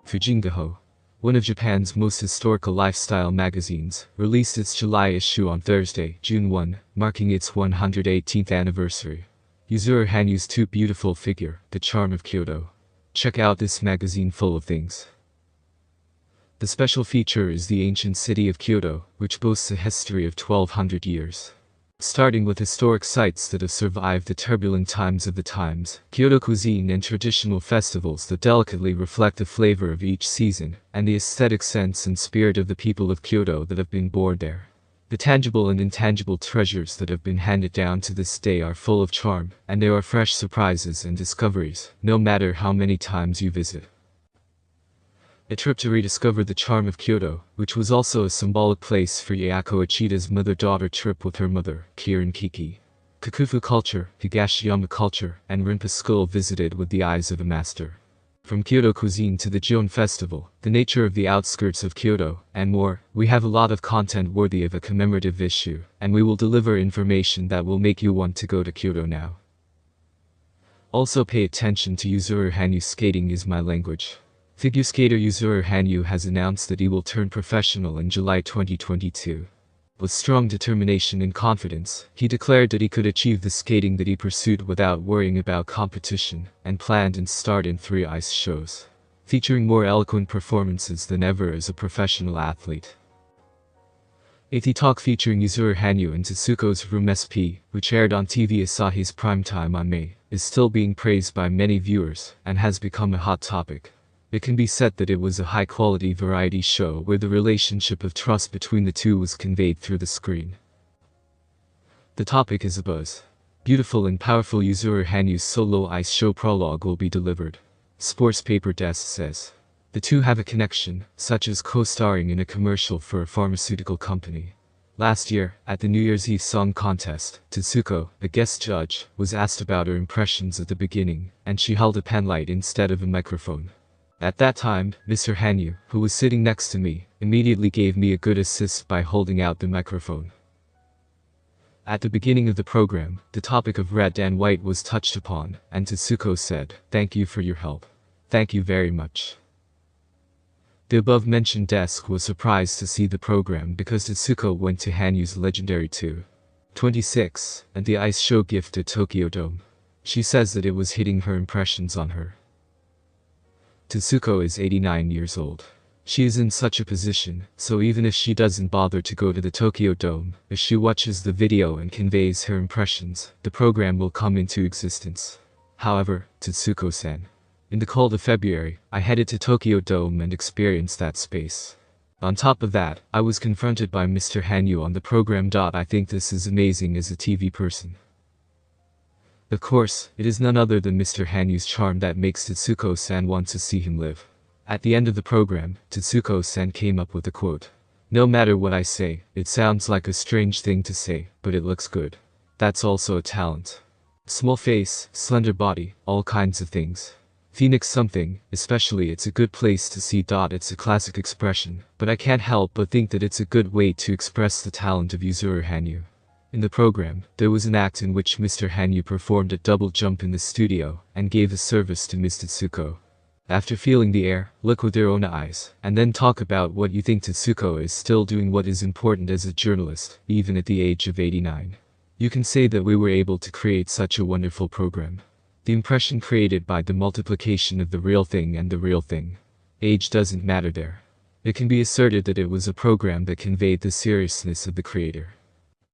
Fujingaho, one of Japan's most historical lifestyle magazines, released its July issue on Thursday, June 1, marking its 118th anniversary. Yuzuru Hanyu's too beautiful figure, the charm of Kyoto. Check out this magazine full of things. The special feature is the ancient city of Kyoto, which boasts a history of 1200 years. Starting with historic sites that have survived the turbulent times of the times, Kyoto cuisine and traditional festivals that delicately reflect the flavor of each season, and the aesthetic sense and spirit of the people of Kyoto that have been born there. The tangible and intangible treasures that have been handed down to this day are full of charm, and there are fresh surprises and discoveries, no matter how many times you visit. A trip to rediscover the charm of Kyoto, which was also a symbolic place for Ayako Ichida's mother-daughter trip with her mother, Kirin Kiki. Kakufu culture, Higashiyama culture, and Rinpa school visited with the eyes of a master. From Kyoto cuisine to the Gion festival, the nature of the outskirts of Kyoto, and more, we have a lot of content worthy of a commemorative issue, and we will deliver information that will make you want to go to Kyoto now. Also pay attention to Yuzuru Hanyu. Skating is my language. Figure skater Yuzuru Hanyu has announced that he will turn professional in July 2022. With strong determination and confidence, he declared that he could achieve the skating that he pursued without worrying about competition, and planned and starred in 3 ice shows, featuring more eloquent performances than ever as a professional athlete. A talk featuring Yuzuru Hanyu and Tetsuko's Room SP, which aired on TV Asahi's primetime on May, is still being praised by many viewers, and has become a hot topic. It can be said that it was a high-quality variety show where the relationship of trust between the two was conveyed through the screen. The topic is abuzz. Beautiful and powerful Yuzuru Hanyu's solo ice show prologue will be delivered. Sports Paper Desk says. The two have a connection, such as co-starring in a commercial for a pharmaceutical company. Last year, at the New Year's Eve Song Contest, Tetsuko, a guest judge, was asked about her impressions at the beginning, and she held a pen light instead of a microphone. At that time, Mr. Hanyu, who was sitting next to me, immediately gave me a good assist by holding out the microphone. At the beginning of the program, the topic of red and white was touched upon, and Tetsuko said, "Thank you for your help. Thank you very much." The above-mentioned desk was surprised to see the program because Tetsuko went to Hanyu's legendary 2:26, and the ice show gift at Tokyo Dome. She says that it was hitting her impressions on her. Tetsuko is 89 years old. She is in such a position, so even if she doesn't bother to go to the Tokyo Dome, if she watches the video and conveys her impressions, the program will come into existence. However, Tetsuko-san, in the cold of February, I headed to Tokyo Dome and experienced that space. On top of that, I was confronted by Mr. Hanyu on the program. I think this is amazing as a TV person. Of course, it is none other than Mr. Hanyu's charm that makes Tetsuko-san want to see him live. At the end of the program, Tetsuko-san came up with a quote. "No matter what I say, it sounds like a strange thing to say, but it looks good. That's also a talent. Small face, slender body, all kinds of things. Phoenix something, especially it's a good place to see. It's a classic expression, but I can't help but think that it's a good way to express the talent of Yuzuru Hanyu." In the program, there was an act in which Mr. Hanyu performed a double jump in the studio, and gave the service to Ms. Tetsuko. After feeling the air, look with your own eyes, and then talk about what you think. Tetsuko is still doing what is important as a journalist, even at the age of 89. You can say that we were able to create such a wonderful program. The impression created by the multiplication of the real thing and the real thing. Age doesn't matter there. It can be asserted that it was a program that conveyed the seriousness of the creator.